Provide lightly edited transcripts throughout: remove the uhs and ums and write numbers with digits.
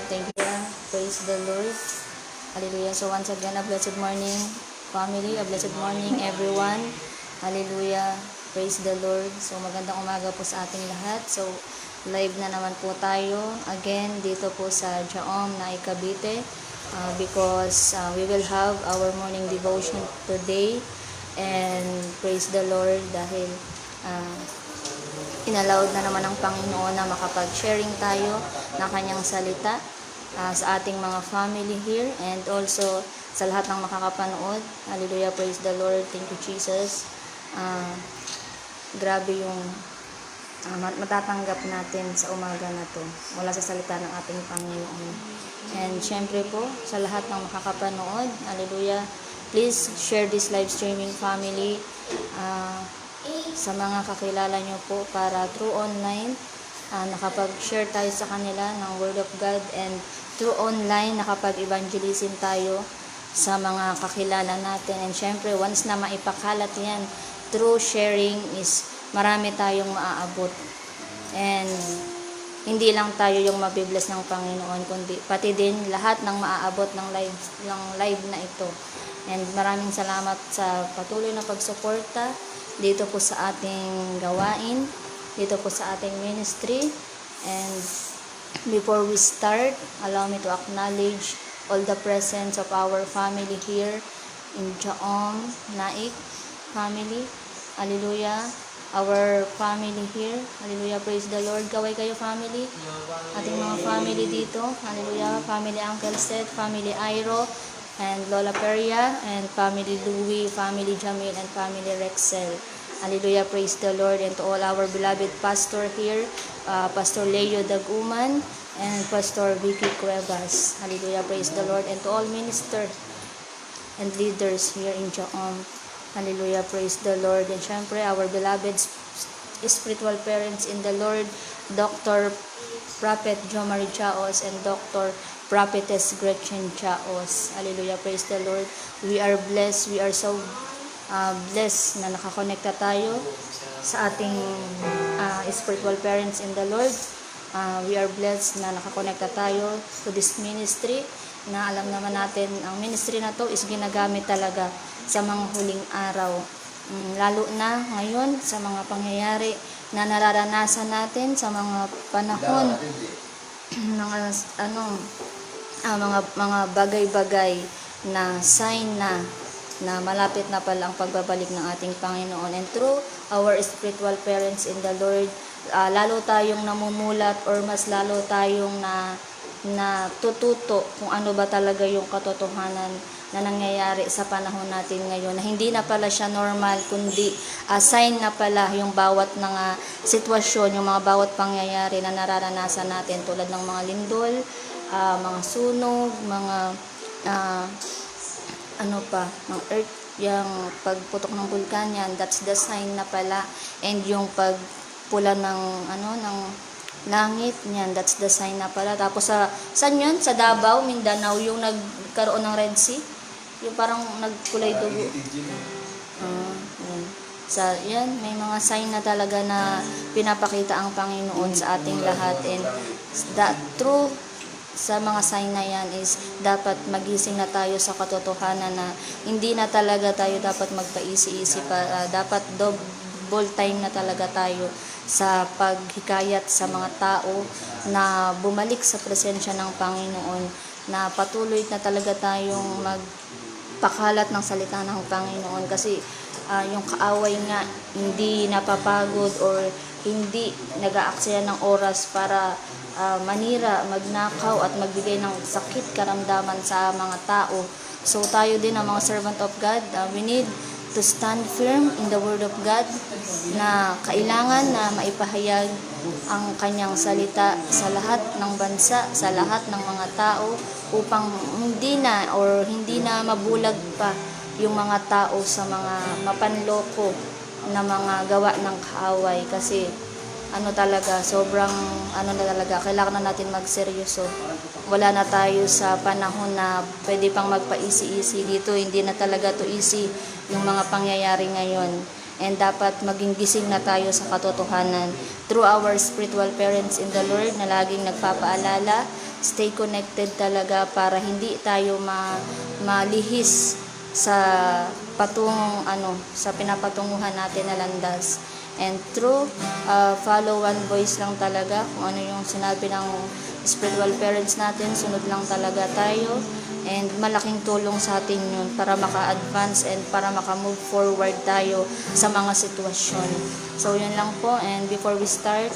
Thank you. Praise the Lord. Hallelujah. So once again, a blessed morning, family. A blessed morning, everyone. Hallelujah. Praise the Lord. So magandang umaga po sa ating lahat. So live na naman po tayo again dito po sa Jaom na Cavite because we will have our morning devotion today. And praise the Lord dahil inallowed na naman ng Panginoon na makapag-sharing tayo ng kanyang salita sa ating mga family here and also sa lahat ng makakapanood. Hallelujah, praise the Lord. Thank you, Jesus. Grabe yung matatanggap natin sa umaga na to mula sa salita ng ating Panginoon. And syempre po, sa lahat ng makakapanood, hallelujah, please share this live streaming, family, sa mga kakilala nyo po para through online, nakapag-share tayo sa kanila ng Word of God, and through online, nakapag-evangelism tayo sa mga kakilala natin. And syempre, once na maipakalat yan, through sharing is marami tayong maaabot. And hindi lang tayo yung mabibless ng Panginoon, kundi pati din lahat ng maaabot ng live na ito. And maraming salamat sa patuloy na pagsuporta dito po sa ating gawain, dito po sa ating ministry. And before we start, allow me to acknowledge all the presence of our family here in Jaom Naik family. Hallelujah. Our family here. Hallelujah. Praise the Lord. Kaway kayo, family. Ating mga family dito. Hallelujah. Family Uncle Seth, family Airo, and Lola Peria, and family Louie, family Jamil, and family Rexel. Hallelujah, praise the Lord. And to all our beloved pastor here, Pastor Leo Daguman, and Pastor Vicky Cuevas. Hallelujah, praise the Lord. And to all ministers and leaders here in Jaom. Hallelujah, praise the Lord. And syempre, our beloved spiritual parents in the Lord, Dr. Prophet Jomari Chaos and Dr. Prophetess Gretchen Chaos. Hallelujah, praise the Lord. We are blessed. We are so blessed na nakakonekta tayo sa ating spiritual parents in the Lord. We are blessed na nakakonekta tayo to this ministry na alam naman natin ang ministry na to is ginagamit talaga sa mga huling araw. Lalo na ngayon sa mga pangyayari na nararanasan natin sa mga panahon ng mga bagay-bagay na sign na malapit na pala ang pagbabalik ng ating Panginoon. And through our spiritual parents in the Lord, lalo tayong namumulat or mas lalo tayong natututo kung ano ba talaga yung katotohanan na nangyayari sa panahon natin ngayon, na hindi na pala siya normal, kundi sign na pala yung bawat sitwasyon, yung mga bawat pangyayari na nararanasan natin, tulad ng mga lindol, mga sunog, mga mga earth, yung pagputok ng bulkan, yan, that's the sign na pala. And yung pagpula ng langit, yan, that's the sign na pala. Tapos saan yun? Sa Davao, Mindanao, yung nagkaroon ng Red Sea, yung parang nagkulay dugo. Yan, may mga sign na talaga na pinapakita ang Panginoon sa ating lahat. And that true sa mga sign na yan is dapat magising na tayo sa katotohanan na hindi na talaga tayo dapat magpaisi-isi pa. Dapat double time na talaga tayo sa paghikayat sa mga tao na bumalik sa presensya ng Panginoon, na patuloy na talaga tayong magpakalat ng salita ng Panginoon, kasi yung kaaway nga hindi napapagod or hindi nag-aaksaya ng oras para manira, magnakaw at magbigay ng sakit, karamdaman sa mga tao. So tayo din ang mga servant of God, we need to stand firm in the Word of God, na kailangan na maipahayag ang kanyang salita sa lahat ng bansa, sa lahat ng mga tao, upang hindi na mabulag pa yung mga tao sa mga mapanloko na mga gawa ng kaaway. Kasi sobrang na talaga, kailangan na natin magseryoso. Wala na tayo sa panahon na pwede pang magpaisi-isi dito. Hindi na talaga to easy yung mga pangyayari ngayon. and dapat maging gising na tayo sa katotohanan through our spiritual parents in the Lord na laging nagpapaalala. Stay connected talaga para hindi tayo malihis sa sa pinapatunguhan natin na landas. And through follow one voice lang talaga, kung ano yung sinabi ng spiritual parents natin, sunod lang talaga tayo. And malaking tulong sa atin yun para maka-advance and para maka-move forward tayo sa mga sitwasyon. So yun lang po, and before we start,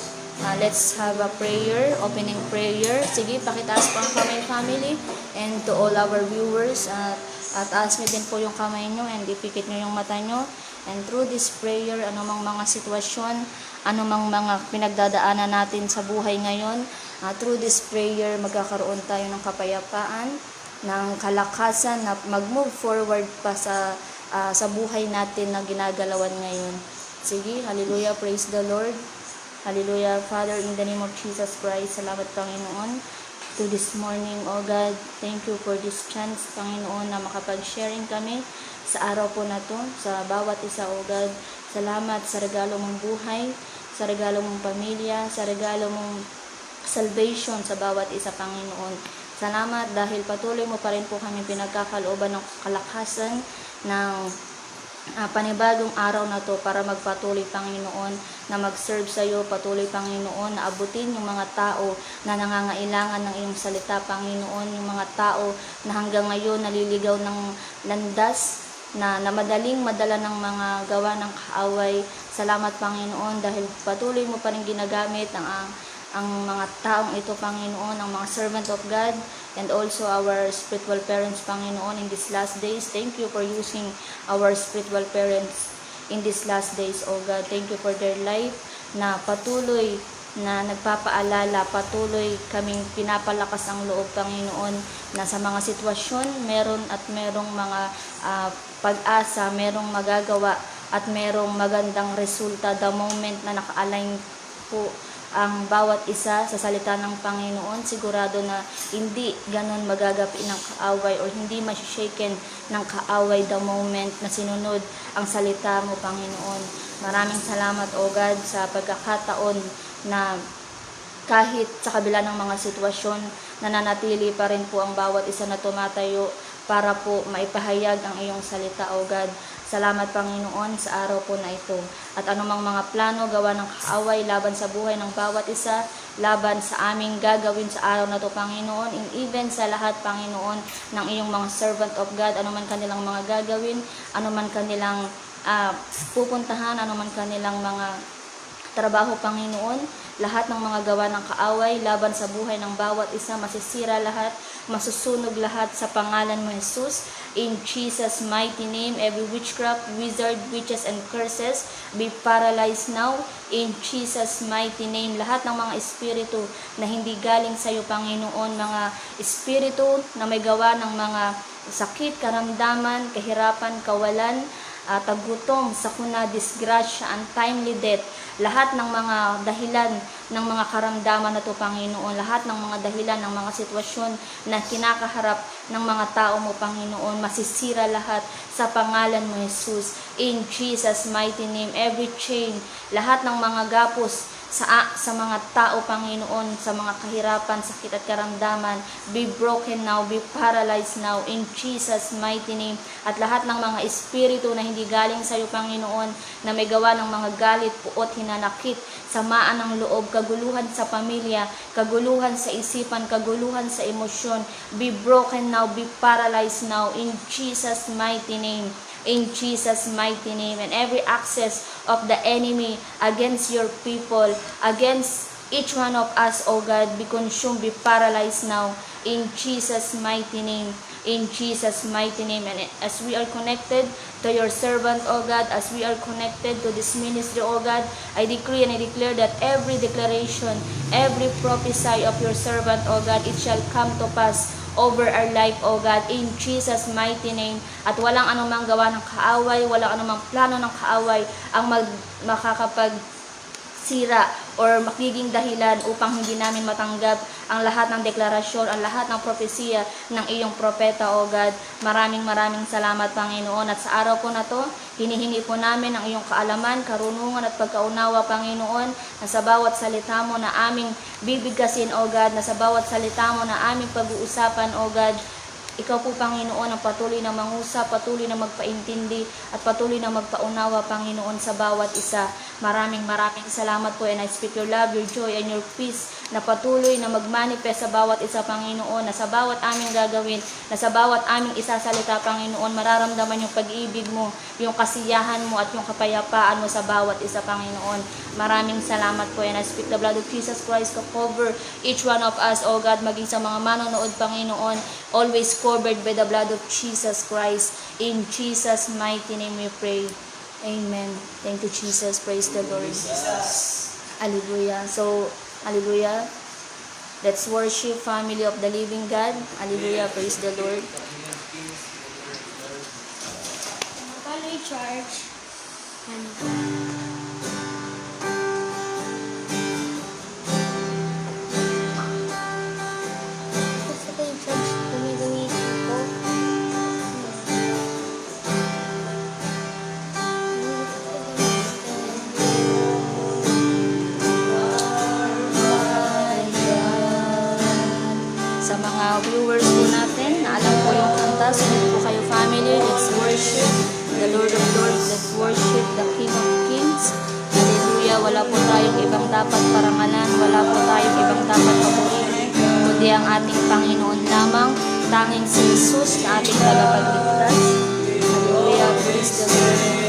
let's have a prayer, opening prayer. Sige, pakitaas po ang kamay, family, and to all our viewers, at taas nyo din po yung kamay nyo and ipikit nyo yung mata nyo. And through this prayer, anumang mga sitwasyon, anumang mga pinagdadaanan natin sa buhay ngayon, through this prayer, magkakaroon tayo ng kapayapaan, ng kalakasan na mag-move forward pa sa buhay natin na ginagalawan ngayon. Sige, hallelujah, praise the Lord. Hallelujah, Father, in the name of Jesus Christ, salamat Panginoon to this morning, O God. Thank you for this chance, Panginoon, na makapag-sharing kami sa araw po na to, sa bawat isa, O God. Salamat sa regalo mong buhay, sa regalo mong pamilya, sa regalo mong salvation sa bawat isa, Panginoon. Salamat dahil patuloy mo pa rin po kami pinagkakalooban ng kalakasan ng panibagong araw na to para magpatuloy, Panginoon, na mag-serve sa iyo. Patuloy, Panginoon, na abutin yung mga tao na nangangailangan ng iyong salita, Panginoon. Yung mga tao na hanggang ngayon naliligaw ng landas na madaling madala ng mga gawa ng kaaway. Salamat, Panginoon, dahil patuloy mo pa rin ginagamit ang mga taong ito, Panginoon, ang mga servant of God, and also our spiritual parents, Panginoon, in these last days. Thank you for using our spiritual parents in these last days, O God. Thank you for their life na patuloy na nagpapaalala, patuloy kaming pinapalakas ang loob, Panginoon, na sa mga sitwasyon, merong mga pag-asa, merong magagawa, at merong magandang resulta the moment na naka-align po ang bawat isa sa salita ng Panginoon. Sigurado na hindi ganun magagapi ng kaaway or hindi masishaken ng kaaway the moment na sinunod ang salita mo, Panginoon. Maraming salamat, O God, sa pagkakataon na kahit sa kabila ng mga sitwasyon, nananatili pa rin po ang bawat isa na tumatayo para po maipahayag ang iyong salita, O God. Salamat, Panginoon, sa araw po na ito. At anumang mga plano, gawa ng kaaway, laban sa buhay ng bawat isa, laban sa aming gagawin sa araw na ito, Panginoon, and even sa lahat, Panginoon, ng iyong mga servant of God, anuman kanilang mga gagawin, anuman kanilang pupuntahan, anuman kanilang mga trabaho, Panginoon, lahat ng mga gawa ng kaaway, laban sa buhay ng bawat isa, masisira lahat, masusunog lahat sa pangalan mo, Jesus. In Jesus' mighty name, every witchcraft, wizard, witches, and curses be paralyzed now. In Jesus' mighty name, lahat ng mga espiritu na hindi galing sa iyo, Panginoon, mga espiritu na may gawa ng mga sakit, karamdaman, kahirapan, kawalan, tagutom, sakuna, disgrasya, untimely death, lahat ng mga dahilan ng mga karamdaman na to, Panginoon, lahat ng mga dahilan ng mga sitwasyon na kinakaharap ng mga tao mo, Panginoon, masisira lahat sa pangalan mo, Jesus. In Jesus' mighty name, every chain, lahat ng mga gapos sa mga tao, Panginoon, sa mga kahirapan, sakit at karamdaman, be broken now, be paralyzed now, in Jesus' mighty name. At lahat ng mga espiritu na hindi galing sa iyo, Panginoon, na may gawa ng mga galit, puot, hinanakit, samaan ng loob, kaguluhan sa pamilya, kaguluhan sa isipan, kaguluhan sa emosyon, be broken now, be paralyzed now, in Jesus' mighty name. In Jesus' mighty name, and every access of the enemy against your people, against each one of us, O God, be consumed, be paralyzed now, in Jesus' mighty name. In Jesus' mighty name. And as we are connected to your servant, O God, as we are connected to this ministry, O God, I decree and I declare that every declaration, every prophecy of your servant, O God, it shall come to pass over our life, O God, in Jesus' mighty name. At walang anumang gawa ng kaaway, walang anumang plano ng kaaway ang makakapagsira or magiging dahilan upang hindi namin matanggap ang lahat ng deklarasyon, ang lahat ng propesiya ng iyong propeta, O God. Maraming salamat, Panginoon. At sa araw po na to, hinihingi po namin ang iyong kaalaman, karunungan at pagkaunawa, Panginoon, na sa bawat salita mo na aming bibigkasin, O God, na sa bawat salita mo na aming pag-uusapan, O God, ikaw po, Panginoon, ang patuloy na mangusap, patuloy na magpaintindi, at patuloy na magpaunawa, Panginoon, sa bawat isa. Maraming salamat po, and I speak your love, your joy, and your peace na patuloy na magmanifest sa bawat isa, Panginoon, na sa bawat aming gagawin, na sa bawat aming isasalita, Panginoon, mararamdaman yung pag-ibig mo, yung kasiyahan mo, at yung kapayapaan mo sa bawat isa, Panginoon. Maraming salamat po, and I speak the blood of Jesus Christ to cover each one of us, O God, maging sa mga manonood, Panginoon, always covered by the blood of Jesus Christ. In Jesus' mighty name we pray. Amen. Thank you, Jesus. Praise the Lord. Hallelujah. So, hallelujah. Let's worship, family of the living God. Hallelujah. Praise the Lord. Calvary Church. Gusto ko yung church gumi-gumitin ko. Sa mga viewers po natin, na alam po yung kanta, sunod po kayo, family. Let's worship the Lord of Lords. Let's worship the King of Kings. Hallelujah. Wala po tayong ibang dapat parangalan. Wala po tayong ibang dapat papurihin, kundi ang ating Panginoon lamang. Tanging si Jesus na ating tagapagligtas. Hallelujah. Praise the Lord.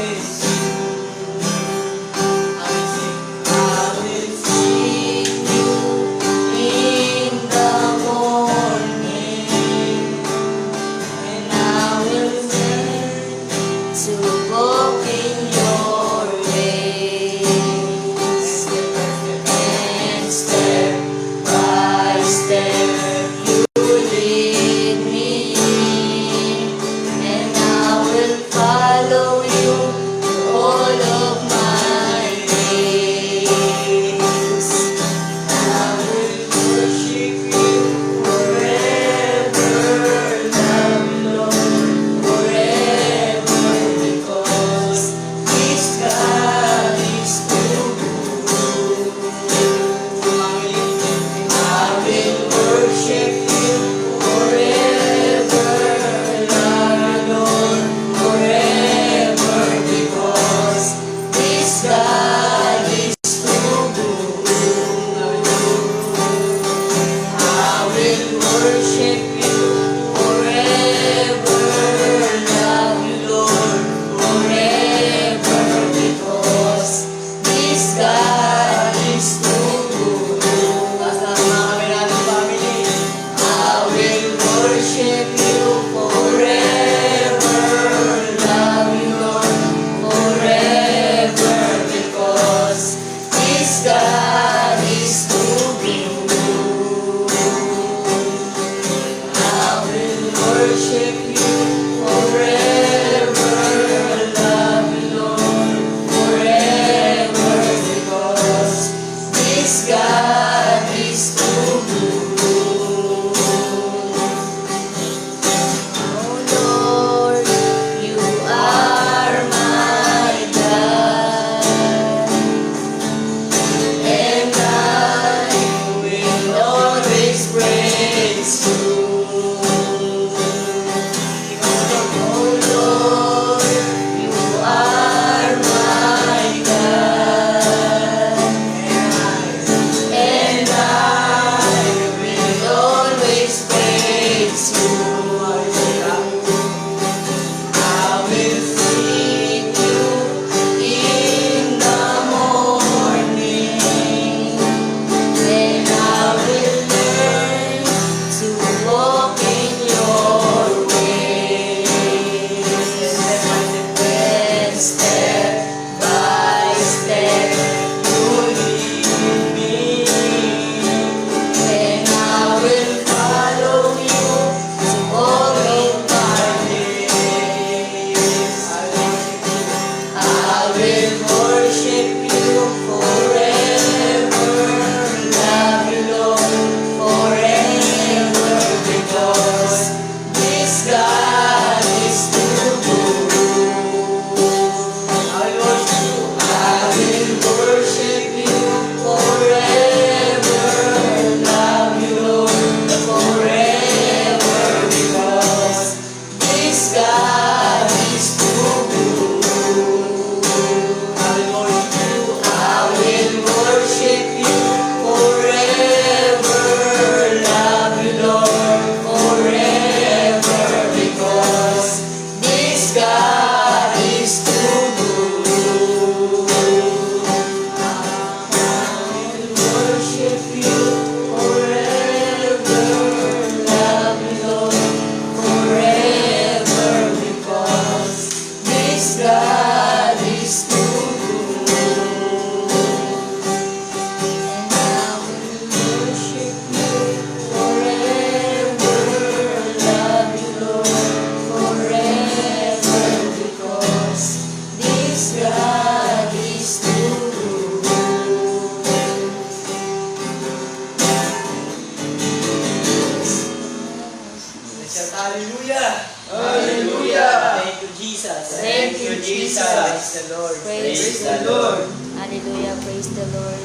Hallelujah! Hallelujah! Thank you, Jesus. Thank you, Jesus. Praise the Lord. Praise the Lord. Hallelujah. Praise the Lord.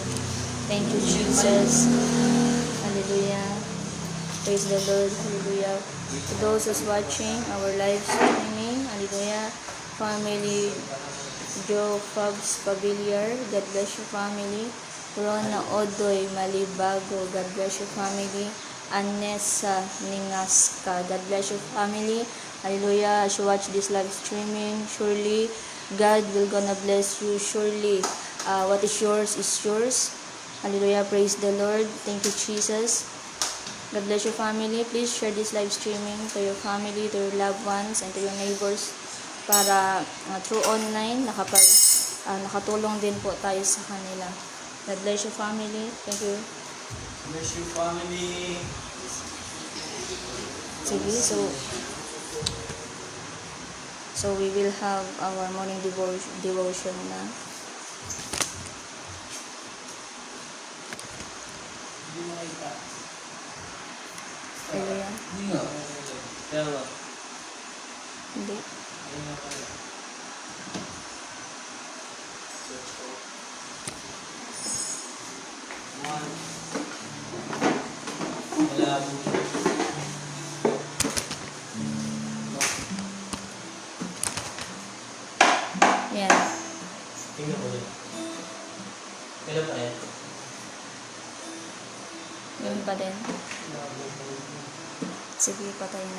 Thank you, Jesus. Hallelujah. Praise the Lord. Hallelujah. To those who's watching our live streaming, hallelujah. Family Joe Fabs Paviliar, God bless you family. Rona Odoy Malibago, God bless you family. Anessa Ningaska, God bless you family. Hallelujah. As you watch this live streaming, surely God will gonna bless you. Surely what is yours is yours. Hallelujah. Praise the Lord. Thank you, Jesus. God bless your family. Please share this live streaming to your family, to your loved ones, and to your neighbors para through online nakatulong din po tayo sa kanila. God bless your family. Thank you. Bless you, family. Sige, so we will have our morning devotion na. Hallelujah. Dalawa. Hindi. One. Malabo. Yan. Tingnan ko din. Kailan pa yan? Yun pa din. Sige, patay na.